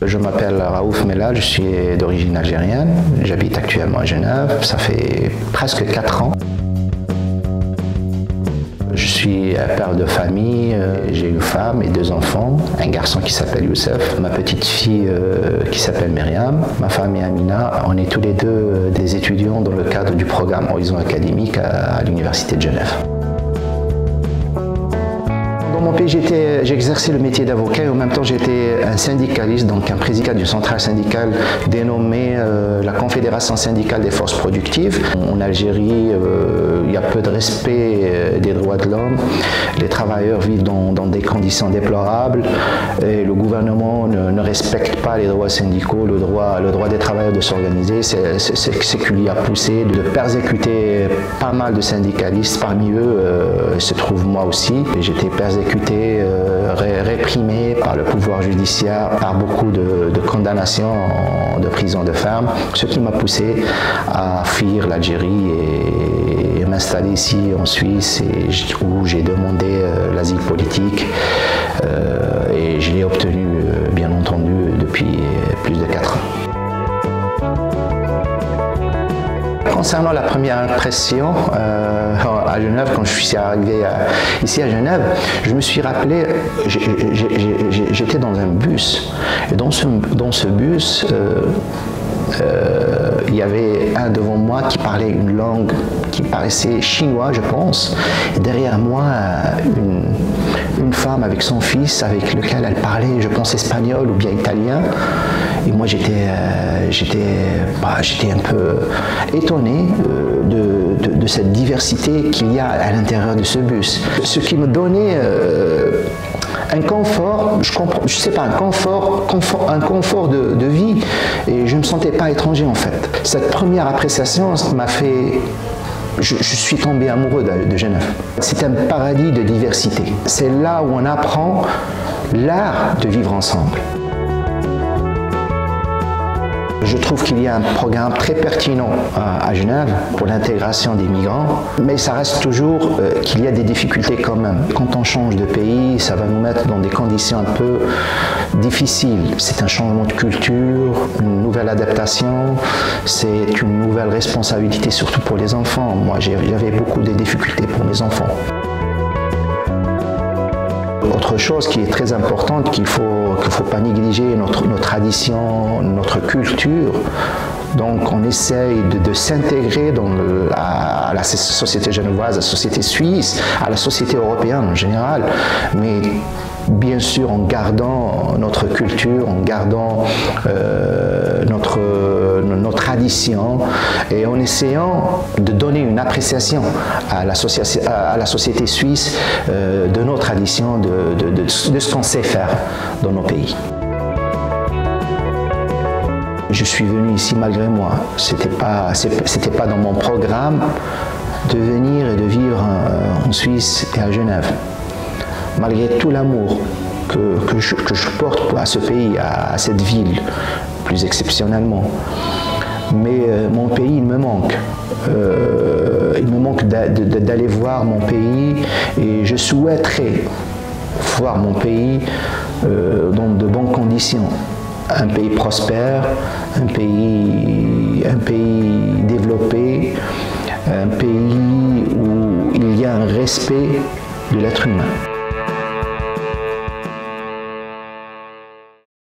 Je m'appelle Raouf Mellal, je suis d'origine algérienne. J'habite actuellement à Genève, ça fait presque 4 ans. Je suis père de famille, j'ai une femme et 2 enfants, un garçon qui s'appelle Youssef, ma petite fille qui s'appelle Myriam, ma femme est Amina. On est tous les deux des étudiants dans le cadre du programme Horizon Académique à l'Université de Genève. Dans mon pays, j'ai exercé le métier d'avocat et en même temps j'étais un syndicaliste, donc un président d'une centrale syndicale dénommée la Confédération syndicale des forces productives. En Algérie, il y a peu de respect des droits de l'homme. Les travailleurs vivent dans des conditions déplorables et le gouvernement ne respecte pas les droits syndicaux, le droit des travailleurs de s'organiser. C'est ce qui lui a poussé de persécuter pas mal de syndicalistes. Parmi eux se trouve moi aussi. J'étais persécuté, réprimé par le pouvoir judiciaire, par beaucoup de condamnations de prison de ferme, ce qui m'a poussé à fuir l'Algérie et m'installer ici en Suisse où j'ai demandé l'asile politique et je l'ai obtenu bien entendu depuis plus de 4 ans. Concernant la première impression à Genève, quand je suis arrivé ici à Genève, je me suis rappelé, j'étais dans un bus, et dans ce bus, il y avait un devant moi qui parlait une langue qui paraissait chinois, je pense, et derrière moi, une femme avec son fils, avec lequel elle parlait, je pense, espagnol ou bien italien. Et moi, j'étais un peu étonné de cette diversité qu'il y a à l'intérieur de ce bus. Ce qui me donnait un confort, je sais pas, un confort de vie, et je ne me sentais pas étranger en fait. Cette première appréciation m'a fait... Je suis tombé amoureux de Genève. C'est un paradis de diversité. C'est là où on apprend l'art de vivre ensemble. Je trouve qu'il y a un programme très pertinent à Genève pour l'intégration des migrants, mais ça reste toujours qu'il y a des difficultés quand même. Quand on change de pays, ça va nous mettre dans des conditions un peu difficiles. C'est un changement de culture, une nouvelle adaptation, c'est une nouvelle responsabilité, surtout pour les enfants. Moi, j'avais beaucoup de difficultés pour mes enfants. Autre chose qui est très importante, qu'il faut pas négliger, notre tradition, notre culture. Donc on essaye de s'intégrer à la société genevoise, à la société suisse, à la société européenne en général, mais bien sûr en gardant notre culture, en gardant nos traditions et en essayant de donner une appréciation à la société suisse de nos traditions, de ce qu'on sait faire dans nos pays. Je suis venu ici malgré moi. C'était pas dans mon programme de venir et de vivre en Suisse et à Genève. Malgré tout l'amour que je porte à ce pays, à cette ville, plus exceptionnellement. Mais mon pays, il me manque. Il me manque d'aller voir mon pays et je souhaiterais voir mon pays dans de bonnes conditions. Un pays prospère, un pays développé, un pays où il y a un respect de l'être humain.